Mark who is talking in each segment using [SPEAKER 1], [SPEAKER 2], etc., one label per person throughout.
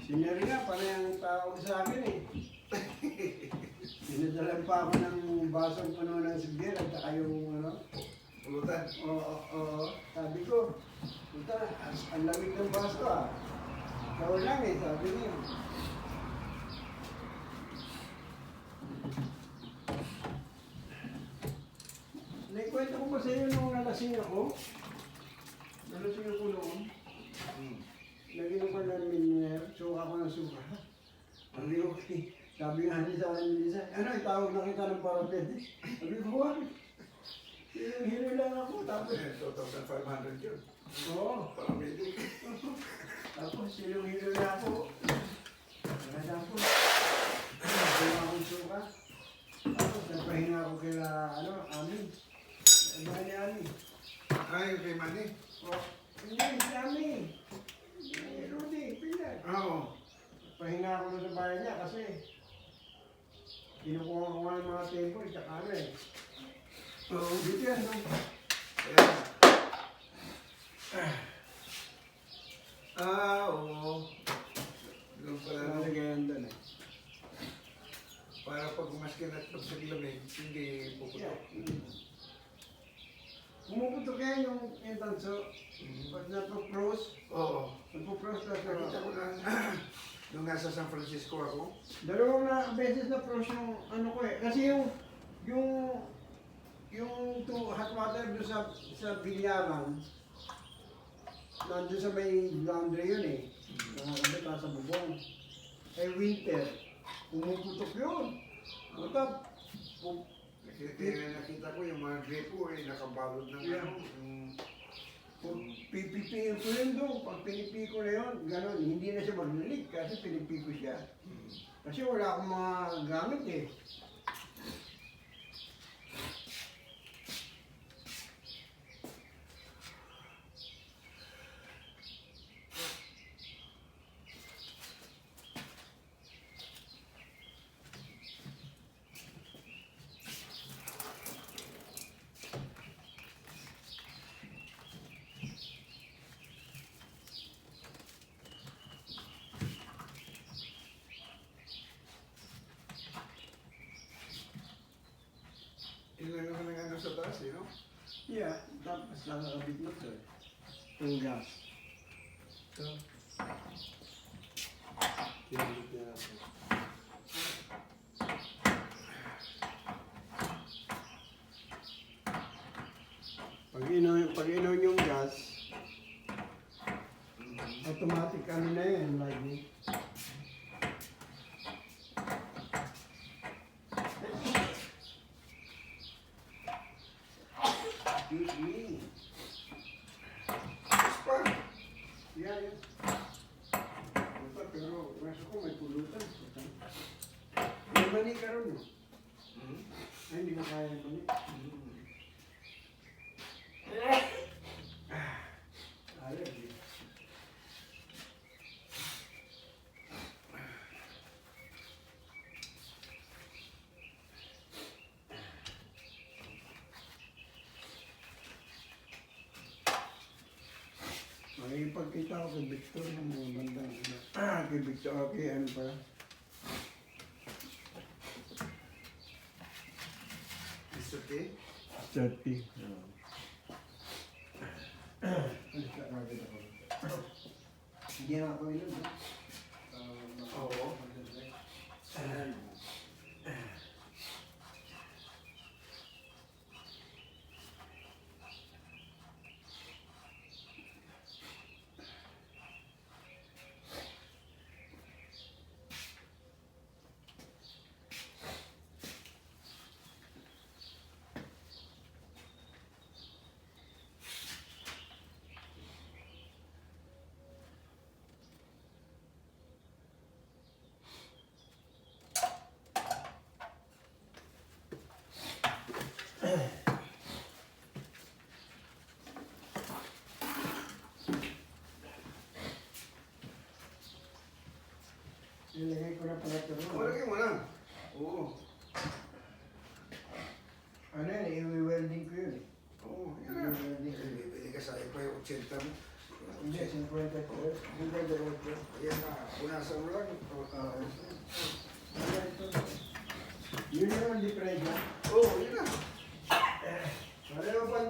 [SPEAKER 1] Sinari nga, panay ang tao sa akin eh. Sinadalan pa ako ng basong puno ng sigil at saka yung ano.
[SPEAKER 2] Pulutan.
[SPEAKER 1] Oo. Sabi ko, puta, ang lamig ng baso ah. Ikaw lang eh, sabi niya. Naikwento ko ba sa iyo nung nalasing ako? Nalasing ako noon. Naginom ko ng miner, suka ko ng suka. Sabi ko, sabi nga niya sa akin, Lisa, ano, itawag na kita ng parapet. Sabi ko, wag. Hilo lang ako, tapos.
[SPEAKER 2] 2,500 yun.
[SPEAKER 1] Oo.
[SPEAKER 2] Paramedic.
[SPEAKER 1] Tapos, hilo na ako. Tapos, naginom akong suka. Tapos, nagpahinga ako kila, Amin. Bahay ni Amin.
[SPEAKER 2] Ay, kay Manny.
[SPEAKER 1] Hindi, si Amin. Rudy, pinag.
[SPEAKER 2] Oo.
[SPEAKER 1] Pahinga ako doon sa bahay niya kasi kinukuha ko nga ng mga tempo, tsaka ano eh. Oo, dito yan, no?
[SPEAKER 2] Oo. Doon pala, no?
[SPEAKER 1] Nalagayan doon eh.
[SPEAKER 2] Para pag umaskin at pag saglamig, hindi puputok.
[SPEAKER 1] Pumuputok yan yung tanso. Pag napapros,
[SPEAKER 2] Oo.
[SPEAKER 1] napapros na
[SPEAKER 2] Nakita ko na nung nasa San Francisco ako.
[SPEAKER 1] Dalawang beses na pros yung ano ko eh. Kasi yung hot water doon sa Bilyaran, nandun sa may laundry yun eh. Nakakabit sa bubong. Eh winter, pumuputok yun. Matap,
[SPEAKER 2] Nakita ko yung mga gripo eh, nakabalod ng
[SPEAKER 1] Yeah. Pipipiin ko yun doon. Pag pinipi ko na yun, gano'n, hindi na siya mag-leak kasi pinipi ko siya. Kasi wala akong mga gamit eh.
[SPEAKER 2] Ilan naman ang ano sa taas eh, no?
[SPEAKER 1] Yeah, tapos nakakabit mo ito eh. Yung gas.
[SPEAKER 2] So, kinabit niya ako.
[SPEAKER 1] Pag inom yung gas, automatic ano na yun, lagi.
[SPEAKER 2] Pa!
[SPEAKER 1] Yeah. Pero nasa ko may pulutan. May mani ka ron no? Ay, hindi ko kaya yung mani. Allergy. Makikipagkita ko kay Victor ng mga bandang kay Victor, okay, ano pa?
[SPEAKER 2] Mr. T?
[SPEAKER 1] 30. Hindi na ako inom, ha?
[SPEAKER 2] Oo.
[SPEAKER 1] Nilagay ko na pala ito.
[SPEAKER 2] Malagay mo na. Oo.
[SPEAKER 1] Ano yan, i-welding ko yun.
[SPEAKER 2] Oo, yan na. Bibili ka sa iba yung 80 mo.
[SPEAKER 1] Hindi, 53. 58.
[SPEAKER 2] Yan na, punasan mo lang.
[SPEAKER 1] Yun naman di presyo.
[SPEAKER 2] Oo, yun na.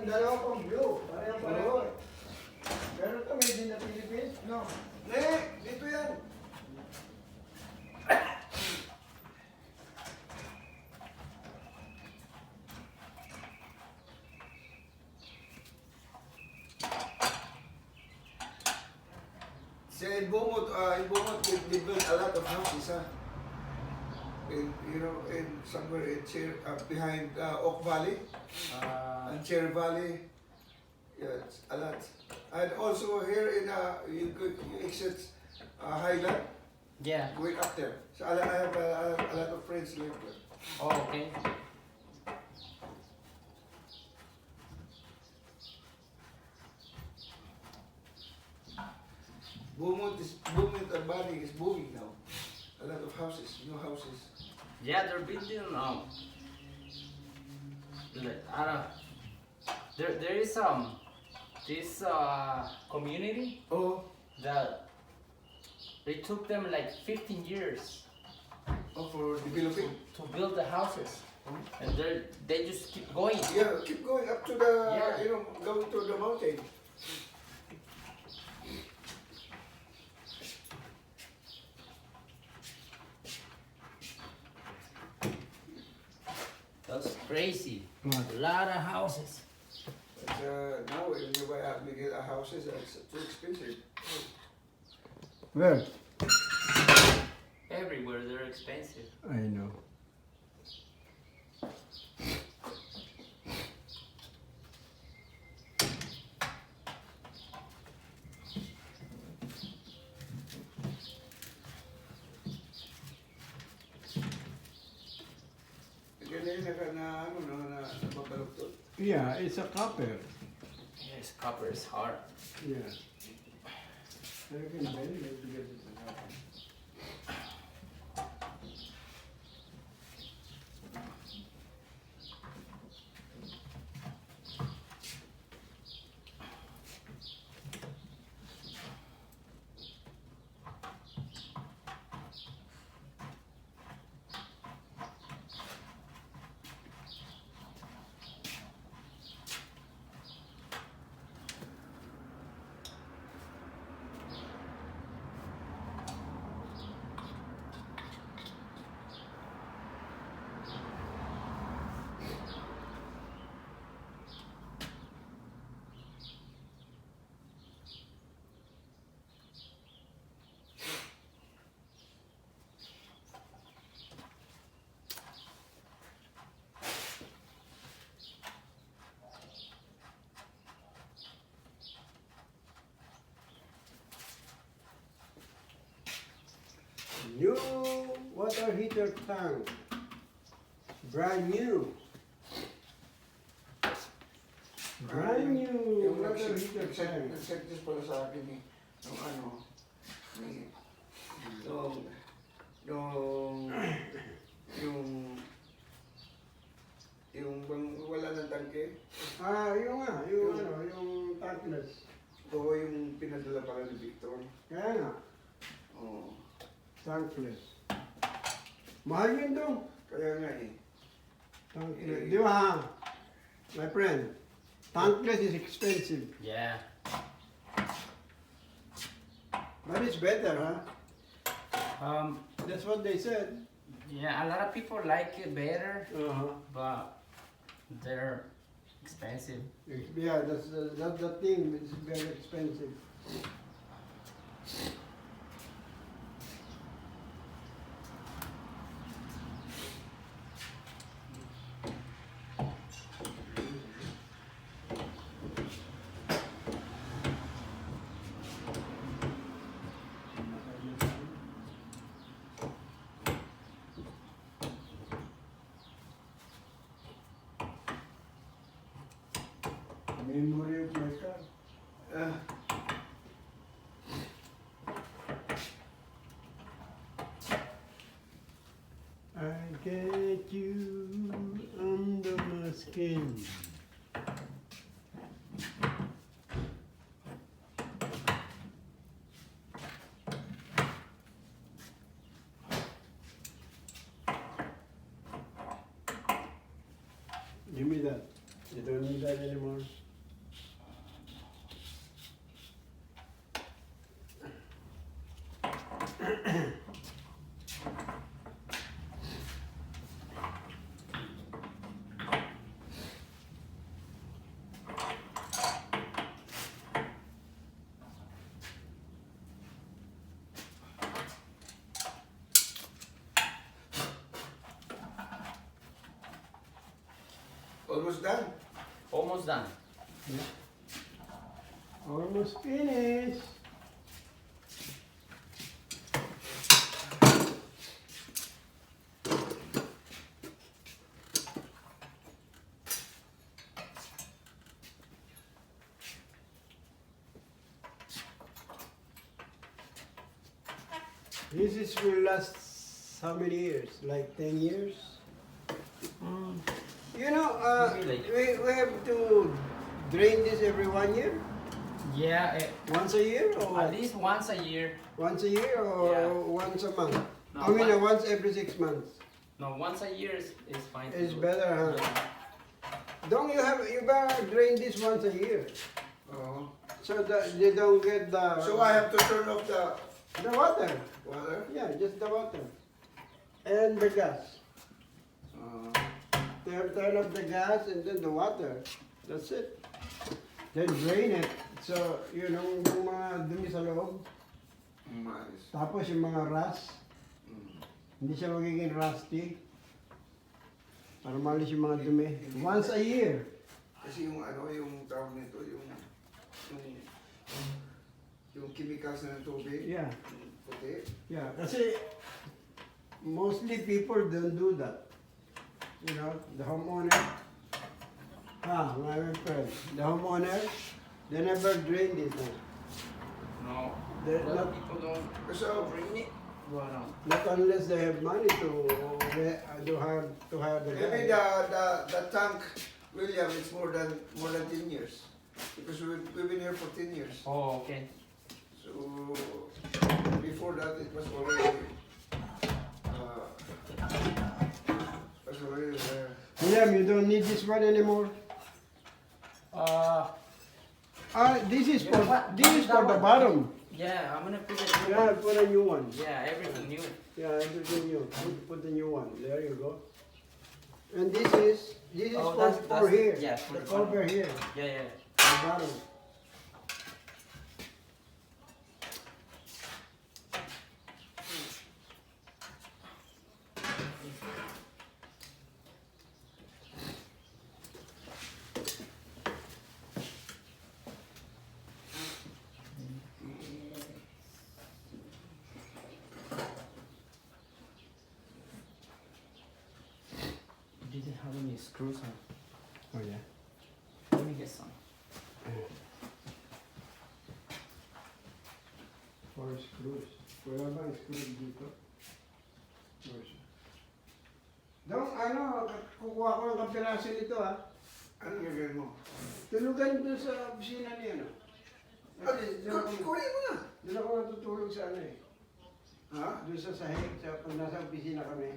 [SPEAKER 1] Dalawa pang blue. Pareho. Pero ito may din na Philippines, no?
[SPEAKER 2] Dito yan. In Beaumont, they built a lot of houses, in somewhere behind Oak Valley and Cherry Valley. Yeah, it's a lot. And also here you exit Highland,
[SPEAKER 3] Yeah.
[SPEAKER 2] going up there. So I have a lot of friends live there.
[SPEAKER 3] Oh, okay.
[SPEAKER 2] Beaumont Urbani is booming now. A lot of houses, new houses.
[SPEAKER 3] Yeah, they're building like, I don't. There is this community
[SPEAKER 2] Oh,
[SPEAKER 3] that they took them like 15 years
[SPEAKER 2] for developing.
[SPEAKER 3] to build the houses, and they just keep going.
[SPEAKER 2] Yeah, keep going up to the,
[SPEAKER 3] Yeah.
[SPEAKER 2] going to the mountain.
[SPEAKER 3] That's crazy. A lot of houses.
[SPEAKER 2] But now when you get a houses, it's too expensive.
[SPEAKER 1] Where?
[SPEAKER 3] Everywhere they're expensive.
[SPEAKER 1] I know.
[SPEAKER 2] Nababaluktot.
[SPEAKER 1] Yeah, it's a copper.
[SPEAKER 3] Yes, copper is hard.
[SPEAKER 1] Yeah. Pero very nice because it's a copper. New water heater tank. Brand new. Brand new
[SPEAKER 2] Yung
[SPEAKER 1] water heater tank.
[SPEAKER 2] nag-set this pala sa akin yung bang wala ng tangke,
[SPEAKER 1] Yung tankless.
[SPEAKER 2] o yung pinadala pala ni Victor.
[SPEAKER 1] Kaya nga,
[SPEAKER 2] Oo.
[SPEAKER 1] tankless. Mahal yun daw.
[SPEAKER 2] Kaya nga
[SPEAKER 1] Tankless. Di ba, my friend? Tankless is expensive.
[SPEAKER 3] Yeah.
[SPEAKER 1] But it's better, huh?
[SPEAKER 3] That's
[SPEAKER 1] That's what they said.
[SPEAKER 3] yeah. A lot of people like it better,
[SPEAKER 1] Uh-huh.
[SPEAKER 3] but they're expensive.
[SPEAKER 1] Yeah, that's the thing. It's very expensive. Memory of my car. I get you under my skin. that anymore.
[SPEAKER 2] Almost done.
[SPEAKER 3] Almost done.
[SPEAKER 1] Almost finished. This is will last how many years? Like 10 years? You know,
[SPEAKER 3] Maybe
[SPEAKER 1] we have to drain this every 1 year?
[SPEAKER 3] Yeah,
[SPEAKER 1] Once a year or
[SPEAKER 3] at least once a year.
[SPEAKER 1] once a year or
[SPEAKER 3] Yeah.
[SPEAKER 1] once a month?
[SPEAKER 3] No,
[SPEAKER 1] I mean,
[SPEAKER 3] one-
[SPEAKER 1] once every 6 months.
[SPEAKER 3] No, once a year is fine. to
[SPEAKER 1] It's
[SPEAKER 3] do.
[SPEAKER 1] better, huh?
[SPEAKER 3] Yeah.
[SPEAKER 1] Don't you have you better drain this once a year
[SPEAKER 2] Oh.
[SPEAKER 1] so that they don't get the
[SPEAKER 2] So I have to turn off the
[SPEAKER 1] water.
[SPEAKER 2] water.
[SPEAKER 1] Yeah, just the water and the gas. Turn off the gas and then the water. That's it. Then drain it. So, yun yung mga dumi sa loob.
[SPEAKER 2] Nice.
[SPEAKER 1] Tapos yung mga rust. Hindi siya magiging rusty. Para malis yung mga dumi. Once a year.
[SPEAKER 2] Kasi yung ano, yung tawag nito, yung chemicals na ng tubig.
[SPEAKER 1] Yeah.
[SPEAKER 2] Yung puti.
[SPEAKER 1] Yeah. Kasi mostly people don't do that. You know, the homeowner. My friend. The homeowner, they never drain this.
[SPEAKER 3] No.
[SPEAKER 1] They're
[SPEAKER 3] A lot
[SPEAKER 1] not,
[SPEAKER 3] of people don't
[SPEAKER 2] So,
[SPEAKER 3] bring it. Well, no.
[SPEAKER 1] not unless they have money to hire the
[SPEAKER 2] maybe
[SPEAKER 1] guy.
[SPEAKER 2] the tank, William, it's more than 10 years. Because we've been here for 10 years.
[SPEAKER 3] Oh, okay.
[SPEAKER 2] So, before that, it was already there.
[SPEAKER 1] William, you don't need this one anymore. This is
[SPEAKER 3] You know
[SPEAKER 1] for
[SPEAKER 3] what?
[SPEAKER 1] this is
[SPEAKER 3] That
[SPEAKER 1] for the
[SPEAKER 3] one.
[SPEAKER 1] bottom.
[SPEAKER 3] Yeah, I'm gonna put it.
[SPEAKER 1] Yeah, put a new one.
[SPEAKER 3] Yeah, everything new.
[SPEAKER 1] Yeah, everything new. Put the new one. There you go. And this is
[SPEAKER 3] Oh,
[SPEAKER 1] for here.
[SPEAKER 3] yeah, for
[SPEAKER 1] the
[SPEAKER 3] the bottom.
[SPEAKER 1] cover here.
[SPEAKER 3] Yeah, yeah.
[SPEAKER 1] The bottom.
[SPEAKER 3] Didn't have any screws on.
[SPEAKER 1] Oh yeah.
[SPEAKER 3] Let me get some.
[SPEAKER 1] 4 screws. Wala bang screws dito? Dong, kukuha ko ng kapiraso nito ha.
[SPEAKER 2] Ano gagawin mo?
[SPEAKER 1] Tulugan doon sa opisina niya, no?
[SPEAKER 2] Kunin mo na.
[SPEAKER 1] Doon ako natutulog sa ano eh.
[SPEAKER 2] Ha?
[SPEAKER 1] Doon sa sahig, pag nasa opisina kami.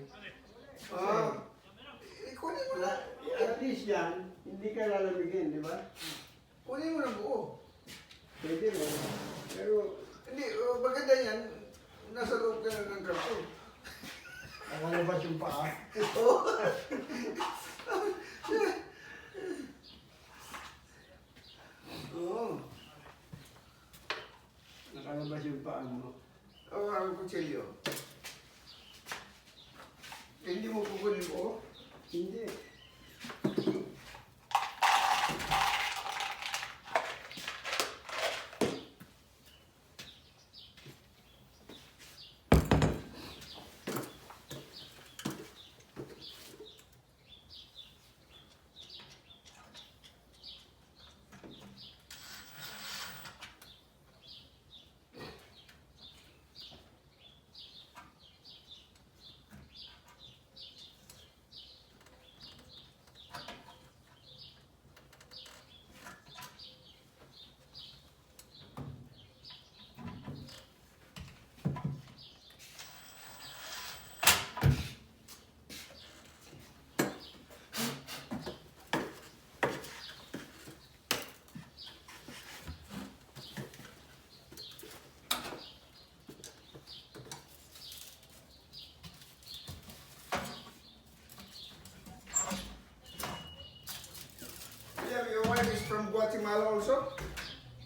[SPEAKER 2] Kunin mo na.
[SPEAKER 1] At least yan, hindi ka lalamigin, di ba?
[SPEAKER 2] Kunin mo na buo.
[SPEAKER 1] Pwede mo. Pero,
[SPEAKER 2] Hindi, maganda yan. Nasa loob ka na ng karton.
[SPEAKER 1] nakalabas yung paa.
[SPEAKER 2] Oo.
[SPEAKER 1] Nakalabas yung paa mo.
[SPEAKER 2] Oo, ang kutsilyo. Hindi mo kukunin buo?
[SPEAKER 1] Hindi.
[SPEAKER 2] Guatemala also?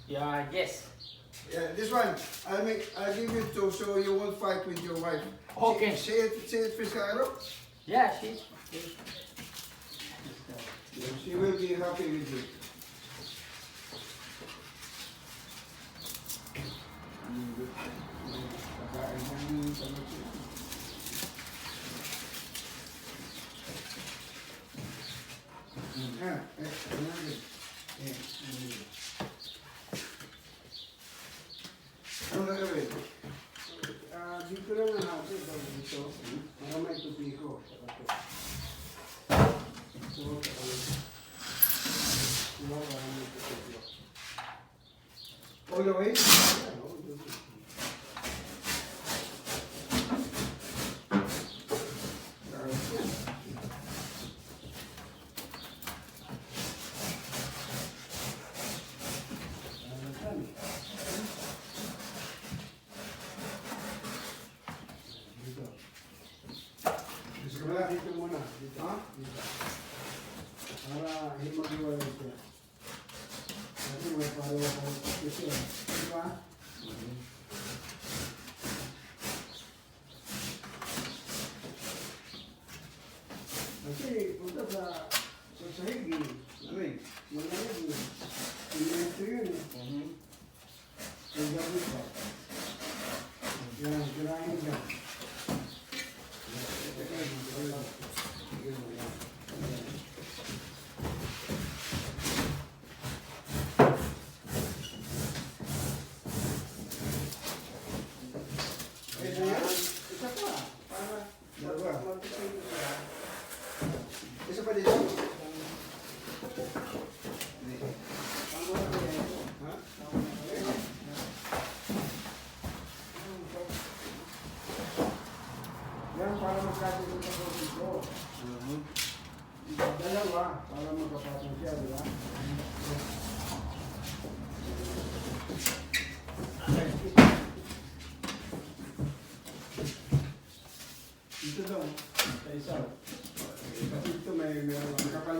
[SPEAKER 3] Yeah, yes.
[SPEAKER 2] Yeah, this one. I'll give you two so you won't fight with your wife.
[SPEAKER 3] Okay.
[SPEAKER 2] Say it, Fiscaro.
[SPEAKER 3] Yeah, she.
[SPEAKER 2] She will be happy with you. Ano gagawin?
[SPEAKER 1] Dito lang ang natin, dito. Para may tupiko. Saka to. Ito, saka ito. Para may tupiko.
[SPEAKER 2] All the way?
[SPEAKER 1] Ayan, oh, dito. Dito muna. Dito.
[SPEAKER 2] Ha?
[SPEAKER 1] Dito. Para himag-iwalay siya. Kasi may pareho ko kasi. Diba? Kasi punta sa sahig eh.
[SPEAKER 2] Lamig.
[SPEAKER 1] Malamig eh. Pinito yun eh. Ang gabi pa. Yan, kirahin dyan. Isa pa. Para
[SPEAKER 2] Dalawa.
[SPEAKER 1] mag-tupiko siya.
[SPEAKER 2] Isa pa dito.
[SPEAKER 1] Tama na kaya ito.
[SPEAKER 2] Ha?
[SPEAKER 1] Tama na kaya. Yan para magkatulong sa tupiko. Dalawa para magkapatong siya, di ba? Dito daw, sa isa. Kasi ito may kapal